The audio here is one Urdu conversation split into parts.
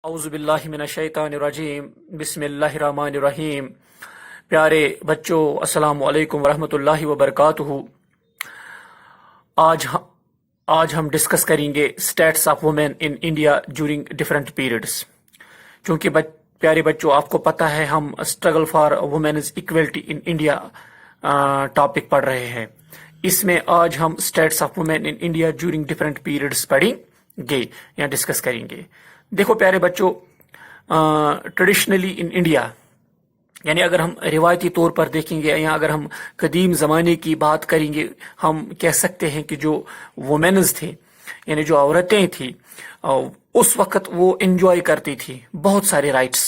اعوذ باللہ من الشیطان الرجیم بسم اللہ الرحمن الرحیم۔ پیارے بچوں، السلام علیکم ورحمۃ اللہ وبرکاتہ۔ آج ہم ڈسکس کریں گے status of women in India during different periods. چونکہ پیارے بچوں، آپ کو پتہ ہے ہم struggle for women's equality in India topic پڑھ رہے ہیں۔ اس میں آج ہم status of women in India during different periods پڑھیں گے یا ڈسکس کریں گے۔ دیکھو پیارے بچوں، ٹریڈیشنلی ان انڈیا، یعنی اگر ہم روایتی طور پر دیکھیں گے یا اگر ہم قدیم زمانے کی بات کریں گے، ہم کہہ سکتے ہیں کہ جو وومینز تھے، یعنی جو عورتیں تھیں، اس وقت وہ انجوائے کرتی تھی بہت سارے رائٹس،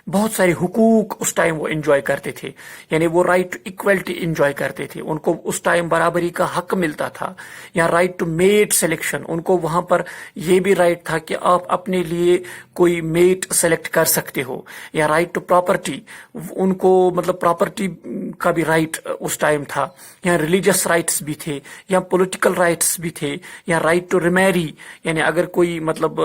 بہت سارے حقوق اس ٹائم وہ انجوائے کرتے تھے۔ یعنی وہ رائٹ ٹو ایکویلٹی انجوائے کرتے تھے، ان کو اس ٹائم برابری کا حق ملتا تھا، یا رائٹ ٹو میٹ سلیکشن، ان کو وہاں پر یہ بھی رائٹ تھا کہ آپ اپنے لیے کوئی میٹ سلیکٹ کر سکتے ہو، یا رائٹ ٹو پراپرٹی، ان کو مطلب پراپرٹی کا بھی رائٹ اس ٹائم تھا، یا ریلیجس رائٹس بھی تھے، یا پولیٹیکل رائٹس بھی تھے، یا رائٹ ٹو ریمیری، یعنی اگر کوئی مطلب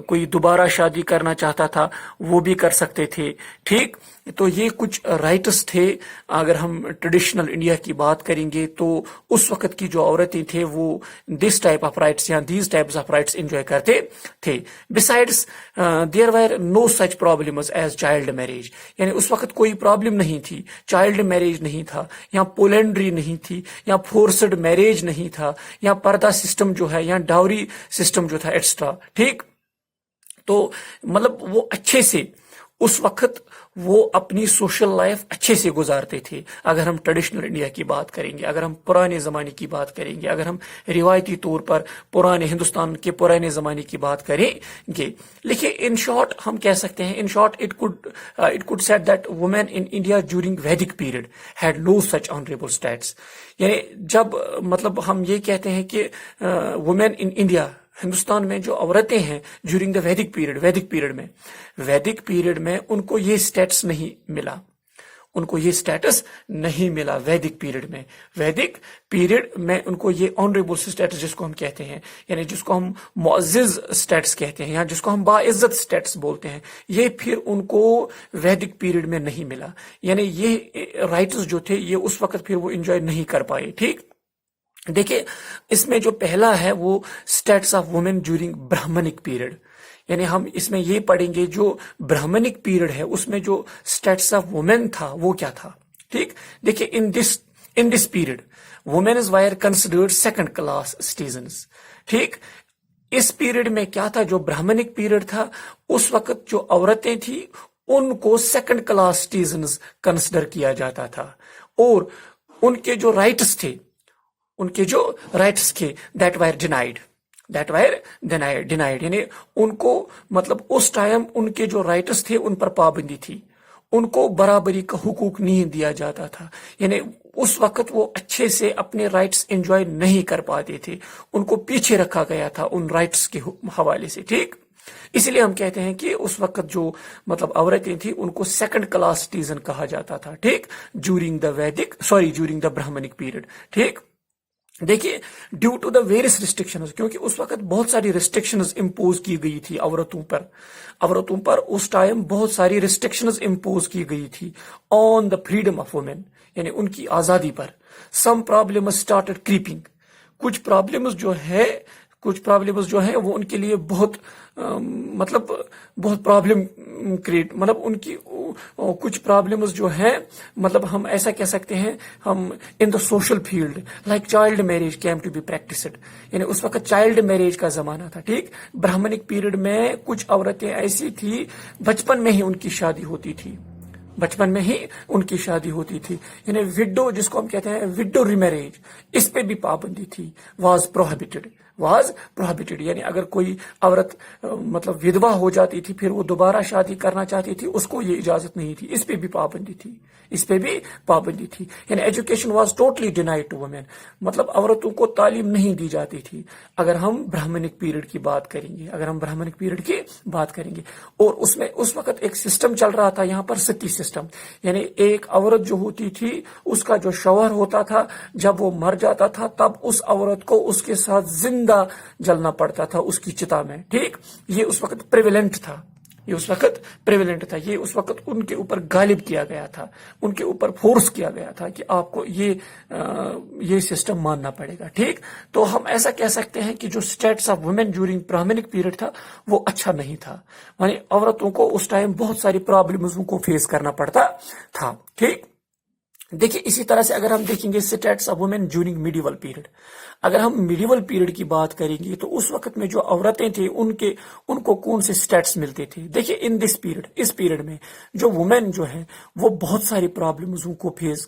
کوئی دوبارہ شادی کرنا چاہتا تھا وہ بھی کر سکتے تھے۔ ٹھیک، تو یہ کچھ رائٹس تھے۔ اگر ہم ٹریڈیشنل انڈیا کی بات کریں گے تو اس وقت کی جو عورتیں تھے وہ دس ٹائپ آف رائٹس یا these types of rights enjoy کرتے تھے۔ بسائڈس دیر ویر نو سچ پرابلمز ایز چائلڈ میرج، یعنی اس وقت کوئی پرابلم نہیں تھی، چائلڈ میرج نہیں تھا، یا پولینڈری نہیں تھی، یا فورسڈ میرج نہیں تھا، یا پردہ سسٹم جو ہے، یا ڈاوری سسٹم جو تھا ایٹسٹرا۔ ٹھیک، تو مطلب وہ اچھے سے اس وقت وہ اپنی سوشل لائف اچھے سے گزارتے تھے۔ اگر ہم ٹریڈیشنل انڈیا کی بات کریں گے، اگر ہم پرانے زمانے کی بات کریں گے، اگر ہم روایتی طور پر پرانے ہندوستان کے پرانے زمانے کی بات کریں گے، لیکن ان شارٹ ہم کہہ سکتے ہیں، in short it could said that women in India during Vedic period had no such honorable status۔ یعنی جب مطلب ہم یہ کہتے ہیں کہ women in India، ہندوستان میں جو عورتیں ہیں ڈیورنگ دا ویدک پیریڈ میں ان کو یہ سٹیٹس نہیں ملا، ان کو یہ سٹیٹس نہیں ملا ویدک پیریڈ میں ان کو یہ آنریبل سٹیٹس جس کو ہم کہتے ہیں، یعنی جس کو ہم معزز سٹیٹس کہتے ہیں، یا جس کو ہم باعزت سٹیٹس بولتے ہیں، یہ پھر ان کو ویدک پیریڈ میں نہیں ملا۔ یعنی یہ رائٹس جو تھے یہ اس وقت پھر وہ انجوائے نہیں کر پائے۔ ٹھیک، دیکھیں اس میں جو پہلا ہے وہ status of woman during Brahmanic period, یعنی ہم اس میں یہ پڑھیں گے جو برہمنک پیریڈ ہے اس میں جو اسٹیٹس آف وومن تھا وہ کیا تھا۔ ٹھیک، دیکھیں in this period womens were considered second class citizens. ٹھیک، اس پیریڈ میں کیا تھا، جو برہمنک پیریڈ تھا اس وقت جو عورتیں تھیں ان کو سیکنڈ کلاس سٹیزنز کنسیڈر کیا جاتا تھا، اور ان کے جو رائٹس تھے دیٹ وائر ڈینائڈ، یعنی ان کو مطلب اس ٹائم ان کے جو رائٹس تھے ان پر پابندی تھی، ان کو برابری کا حقوق نہیں دیا جاتا تھا، یعنی اس وقت وہ اچھے سے اپنے رائٹس انجوائے نہیں کر پاتے تھے، ان کو پیچھے رکھا گیا تھا ان رائٹس کے حوالے سے۔ ٹھیک، اسی لیے ہم کہتے ہیں کہ اس وقت جو مطلب عورتیں تھیں ان کو سیکنڈ کلاس سٹیزن کہا جاتا تھا۔ ٹھیک، ڈیورنگ دا برہمنک پیریڈ۔ ٹھیک، دیکھیے due to the various restrictions, کیونکہ اس وقت بہت ساری ریسٹرکشنز امپوز کی گئی تھی عورتوں پر اس ٹائم بہت ساری ریسٹرکشنز امپوز کی گئی تھی آن دا فریڈم آف وومین، یعنی ان کی آزادی پر۔ سم پرابلمز اسٹارٹڈ کریپنگ، کچھ پرابلمز جو ہیں وہ ان کے لیے بہت پرابلم کریٹ، مطلب ان کی کچھ پرابلمز جو ہیں، مطلب ہم ایسا کہہ سکتے ہیں، ہم in the social field like child marriage came to be practised, یعنی اس وقت چائلڈ میرج کا زمانہ تھا۔ ٹھیک، برہمنک پیریڈ میں کچھ عورتیں ایسی تھی بچپن میں ہی ان کی شادی ہوتی تھی، یعنی وڈو جس کو ہم کہتے ہیں وڈو ریمیریج، اس پہ بھی پابندی تھی، واز پروہیبٹڈ، یعنی اگر کوئی عورت مطلب ودوا ہو جاتی تھی پھر وہ دوبارہ شادی کرنا چاہتی تھی اس کو یہ اجازت نہیں تھی، اس پہ بھی پابندی تھی، یعنی education was totally denied to women, مطلب عورتوں کو تعلیم نہیں دی جاتی تھی۔ اگر ہم برہمنک پیریڈ کی بات کریں گے اور اس میں اس وقت ایک سسٹم چل رہا تھا یہاں پر ستی سسٹم، یعنی ایک عورت جو ہوتی تھی اس کا جو شوہر ہوتا تھا جب وہ مر جاتا تھا تب اس عورت کو اس کے ساتھ زندہ جلنا پڑتا تھا اس کی چتا میں۔ ٹھیک، یہ اس وقت پریویلنٹ تھا، یہ اس وقت پریویلنٹ تھا، یہ اس وقت ان کے اوپر غالب کیا گیا تھا، ان کے اوپر فورس کیا گیا تھا کہ آپ کو یہ سسٹم ماننا پڑے گا. ٹھیک، تو ہم ایسا کہہ سکتے ہیں کہ جو status of women during Brahmanic period تھا وہ اچھا نہیں تھا، یعنی عورتوں کو اس ٹائم بہت ساری پرابلمز کو فیس کرنا پڑتا تھا. ٹھیک، دیکھیے اسی طرح سے اگر ہم دیکھیں گے status of women during medieval period, اگر ہم میڈیول پیریڈ کی بات کریں گے تو اس وقت میں جو عورتیں تھیں ان کو کون سے اسٹیٹس ملتے تھے. دیکھیے ان دس پیریڈ، اس پیریڈ میں جو وومین جو ہے وہ بہت ساری پرابلمز کو فیس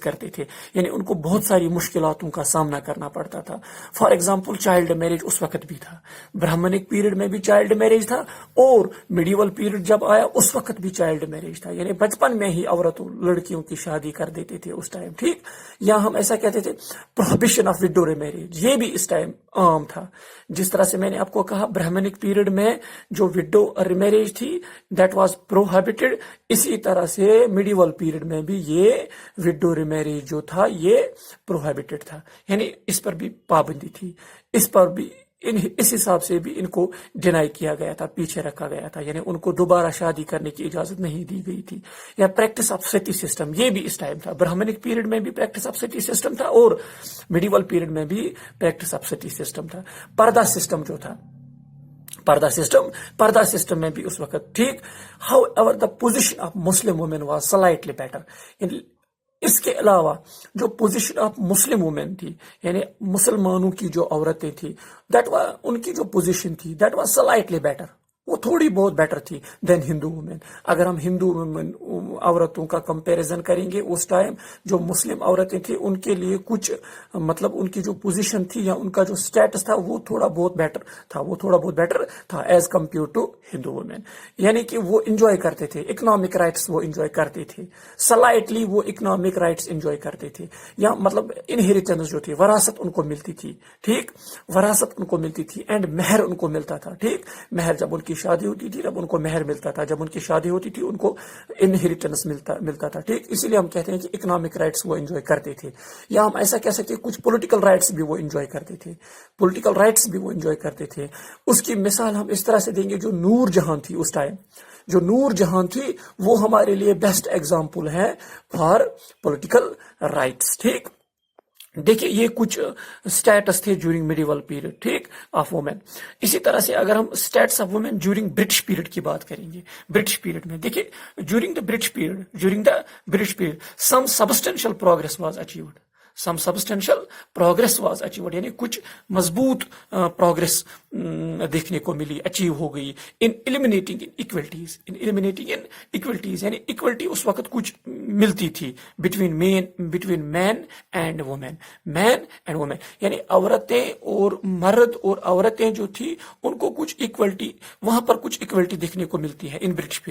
کرتے تھے، یعنی ان کو بہت ساری مشکلاتوں کا سامنا کرنا پڑتا تھا. فار ایگزامپل چائلڈ میرج اس وقت بھی تھا، برہمنک پیریڈ میں بھی چائلڈ میرج تھا، اور میڈیول پیریڈ جب آیا اس وقت بھی چائلڈ میرج تھا، یعنی بچپن میں ہی عورتوں لڑکیوں کی شادی کر دیتے تھے اس ٹائم. ٹھیک، یا ہم ایسا کہتے تھے پروہیبیشن آف وڈو ریمیریج، یہ بھی اس ٹائم عام تھا. جس طرح سے میں نے آپ کو کہا برہمنک پیریڈ میں جو وڈو ریمیریج تھی دیٹ واز پروہیبٹڈ، اسی طرح سے میڈیول پیریڈ میں بھی یہ وڈو ریمیریج جو تھا یہ پروہیبٹڈ تھا، یعنی اس پر بھی پابندی تھی، اس پر بھی اس حساب سے بھی ان کو ڈینائی کیا گیا تھا، پیچھے رکھا گیا تھا، یعنی ان کو دوبارہ شادی کرنے کی اجازت نہیں دی گئی تھی. یا پریکٹس آف ستی سسٹم، یہ بھی اس ٹائم تھا. برہمنک پیریڈ میں بھی پریکٹس آف ستی سسٹم تھا اور میڈیول پیریڈ میں بھی پریکٹس آف ستی سسٹم تھا. پردہ سسٹم جو تھا، پردہ سسٹم میں بھی اس وقت. ٹھیک، how ever the position of Muslim women was slightly better. اس کے علاوہ جو پوزیشن آف مسلم وومین تھی، یعنی مسلمانوں کی جو عورتیں تھیں، ان کی جو پوزیشن تھی دیٹ واز سلائٹلی بیٹر، وہ تھوڑی بہت بیٹر تھی دین ہندو وومین. اگر ہم ہندو وومین عورتوں کا کمپیریزن کریں گے اس ٹائم جو مسلم عورتیں تھیں ان کے لیے کچھ مطلب ان کی جو پوزیشن تھی یا ان کا جو سٹیٹس تھا وہ تھوڑا بہت بیٹر تھا as compare to Hindu women. یعنی کہ وہ انجوائے کرتے تھے اکنامک رائٹس، وہ انجوائے کرتے تھے سلائٹلی، وہ اکنامک رائٹس انجوائے کرتے تھے، یا مطلب انہیریٹنس جو تھی، وراثت ان کو ملتی تھی. ٹھیک، وراثت ان کو ملتی تھی اینڈ مہر ان کو ملتا تھا. ٹھیک، مہر جب ان کی شادی ہوتی تھی جب ان کو مہر ملتا تھا، جب ان کی شادی ہوتی تھی ان کو انہیریٹنس ملتا تھا. ٹھیک، اسی لیے ہم کہتے ہیں کہ اکنامک رائٹس وہ انجوائے کرتے تھے. یا ہم ایسا کہہ سکتے ہیں کچھ پولیٹیکل رائٹس بھی وہ انجوائے کرتے تھے. اس کی مثال ہم اس طرح سے دیں گے، جو نور جہاں تھی اس ٹائم، جو نور جہاں تھی وہ ہمارے لیے بیسٹ ایگزامپل ہے فار پولیٹیکل رائٹس. ٹھیک، دیکھیے یہ کچھ سٹیٹس تھے جورنگ میڈیول پیریڈ. ٹھیک، آف وومین. اسی طرح سے اگر ہم status of women during British period کی بات کریں گے، برٹش پیریڈ میں دیکھیے during the British period some substantial progress was achieved, یعنی کچھ مضبوط پروگرس دیکھنے کو ملی، اچیو ہو گئی ان ایلیمینیٹنگ ایکویلٹیز، یعنی ایکویلٹی اس وقت کچھ ملتی تھی بٹوین مین اینڈ وومین، یعنی عورتیں اور مرد اور عورتیں جو تھی ان کو کچھ ایکویلٹی، وہاں پر کچھ ایکویلٹی دیکھنے کو ملتی ہے ان برٹش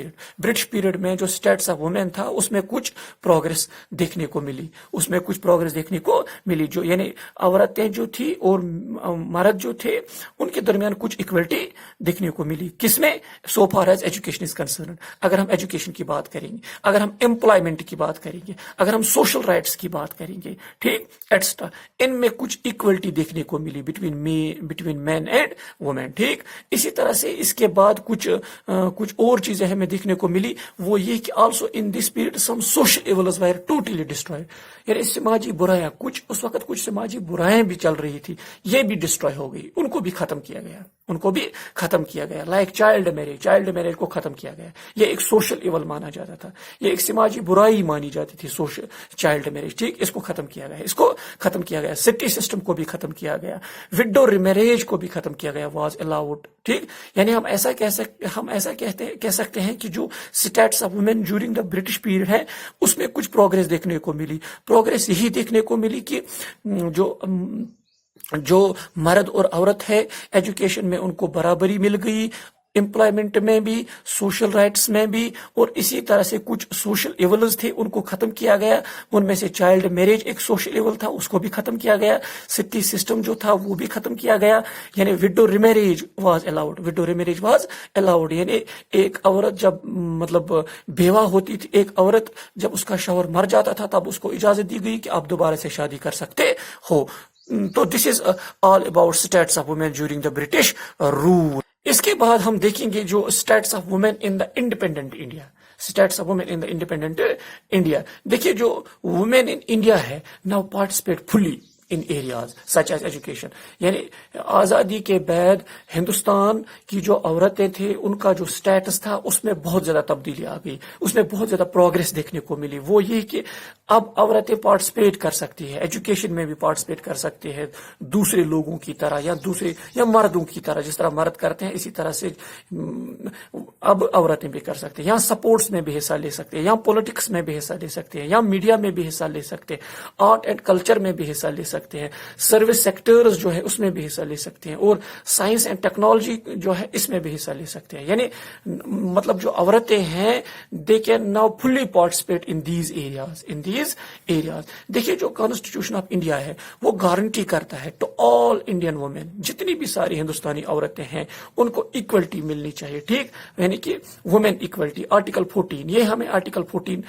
پیریڈ میں. جو اسٹیٹس آف وومین تھا اس میں کچھ پروگرس دیکھنے کو ملی، جو یعنی عورتیں جو تھی اور مرد جو تھے ان کے درمیان کچھ ایکویلٹی دیکھنے کو ملی. کس میں؟ So far as education is concerned. اگر ہم ایجوکیشن کی بات کریں گے، اگر ہم امپلائمنٹ کی بات کریں گے، اگر ہم سوشل رائٹس کی بات کریں گے، ٹھیک، ایٹسٹرا، ان میں کچھ ایکویلٹی دیکھنے کو ملی بٹوین مین اینڈ وومین. ٹھیک، اسی طرح سے اس کے بعد کچھ اور چیزیں ہمیں دیکھنے کو ملی، وہ یہ کہ also in this period some social evils wire totally destroyed, یعنی سماجی برائیاں، اس وقت کچھ سماجی برائیاں بھی چل رہی تھی، یہ بھی ڈسٹرائے ہو گئی، ان کو بھی ختم کیا گیا. لائک چائلڈ میرج کو ختم کیا گیا. یہ ایک سوشل ایول مانا جاتا تھا، یہ ایک سماجی برائی مانی جاتی تھی چائلڈ میرج. ٹھیک، اس کو ختم کیا گیا. سٹی سسٹم کو بھی ختم کیا گیا، وڈو ریمیریج کو بھی ختم کیا گیا، واز الاؤڈ. ٹھیک، یعنی ہم ایسا کہہ سکتے ہیں کہ جو status of women during the British period ہے اس میں کچھ پروگرس دیکھنے کو ملی. پروگرس یہی دیکھنے کو ملی کہ جو مرد اور عورت ہے ایجوکیشن میں ان کو برابری مل گئی، امپلائمنٹ میں بھی، سوشل رائٹس میں بھی، اور اسی طرح سے کچھ سوشل ایولز تھے ان کو ختم کیا گیا. ان میں سے چائلڈ میرج ایک سوشل ایول تھا، اس کو بھی ختم کیا گیا. سٹی سسٹم جو تھا وہ بھی ختم کیا گیا. یعنی وڈو ریمیریج واز الاؤڈ. یعنی ایک عورت جب مطلب بیوہ ہوتی تھی، ایک عورت جب اس کا شوہر مر جاتا تھا تب اس کو اجازت دی گئی کہ آپ دوبارہ سے شادی کر سکتے ہو. تو this is all about status of woman during the British rule. اس کے بعد ہم دیکھیں گے جو status of women in the independent India. Status of women in the independent India. دیکھیے جو وومین ان انڈیا ہے now participate fully in areas such as education. یعنی آزادی کے بعد ہندوستان کی جو عورتیں تھے ان کا جو اسٹیٹس تھا اس میں بہت زیادہ تبدیلی آ گئی, اس میں بہت زیادہ پروگرس دیکھنے کو ملی. وہ یہ کہ اب عورتیں پارٹیسپیٹ کر سکتی ہے, ایجوکیشن میں بھی پارٹیسپیٹ کر سکتی ہے دوسرے لوگوں کی طرح یا مردوں کی طرح, جس طرح مرد کرتے ہیں اسی طرح سے اب عورتیں بھی کر سکتے ہیں. یہاں سپورٹس میں بھی حصہ لے سکتے ہیں, یہاں پولیٹکس میں بھی حصہ لے سکتے ہیں, یہاں میڈیا میں بھی حصہ لے سکتے ہیں, آرٹ اینڈ کلچر میں بھی حصہ لے سکتے ہیں, سروس سیکٹرز جو ہے اس میں بھی حصہ لے سکتے ہیں, اور سائنس اینڈ ٹیکنالوجی جو ہے اس میں بھی حصہ لے سکتے ہیں. یعنی مطلب جو عورتیں ہیں they can now fully participate in these areas. دیکھیے جو کانسٹیٹیوشن آف انڈیا ہے وہ گارنٹی کرتا ہے ٹو آل انڈین وومین, جتنی بھی ساری ہندوستانی عورتیں ہیں ان کو ایکولٹی ملنی چاہیے. ٹھیک, یعنی کہ وومین ایکولٹی آرٹیکل 14 یہ ہمیں آرٹیکل 14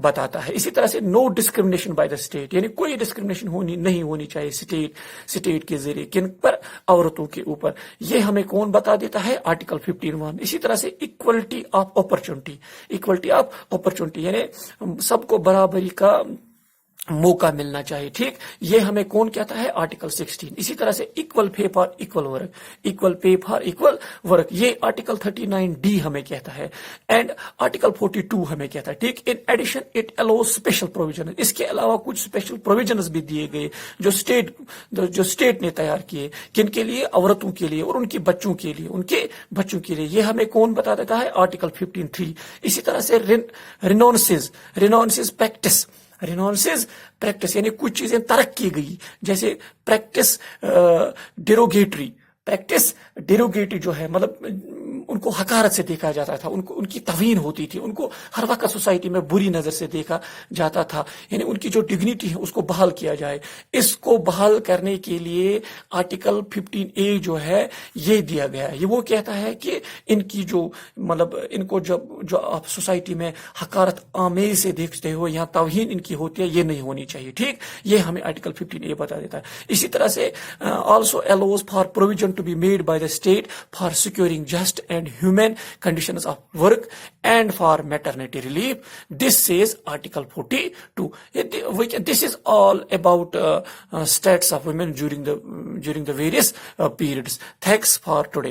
بتاتا ہے. اسی طرح سے نو ڈسکریمنیشن بائی دا اسٹیٹ, یعنی کوئی ڈسکریمنیشن نہیں ہونی چاہیے اسٹیٹ کے ذریعے کن پر, عورتوں کے اوپر. یہ ہمیں کون بتا دیتا ہے, آرٹیکل 15(1). اسی طرح سے ایکولٹی آف اپرچونٹی یعنی سب کو برابری کا موقع ملنا چاہیے. ٹھیک, یہ ہمیں کون کہتا ہے, آرٹیکل 16. اسی طرح سے equal pay for equal work یہ آرٹیکل 39D ہمیں کہتا ہے, اینڈ آرٹیکل 42 ہمیں کہتا ہے. ٹھیک, in addition it allows special provision, اس کے علاوہ کچھ اسپیشل پروویژنز بھی دیے گئے جو اسٹیٹ نے تیار کیے, کن کے لیے, عورتوں کے لیے اور ان کے بچوں کے لیے. یہ ہمیں کون بتا دیتا ہے, آرٹیکل 15(3). اسی طرح سے رینونسز پریکٹس یعنی کچھ چیزیں ترک کی گئی, جیسے پریکٹس ڈیروگیٹری جو ہے, مطلب ان کو حقارت سے دیکھا جاتا تھا, ان کی توہین ہوتی تھی, ان کو ہر وقت سوسائٹی میں بری نظر سے دیکھا جاتا تھا. یعنی ان کی جو ڈگنیٹی ہے اس کو بحال کیا جائے. اس کو بحال کرنے کے لیے آرٹیکل 15A جو ہے یہ دیا گیا ہے. یہ وہ کہتا ہے کہ ان کی جو مطلب ان کو جو آپ سوسائٹی میں حقارت آمیز سے دیکھتے ہو, یہاں توہین ان کی ہوتی ہے, یہ نہیں ہونی چاہیے. ٹھیک, یہ ہمیں آرٹیکل 15A بتا دیتا ہے. اسی طرح سے also allows for provision to be made by the state for securing just and human conditions of work and for maternity relief. This says Article 42. This is all about status of women during the various periods. Thanks for today.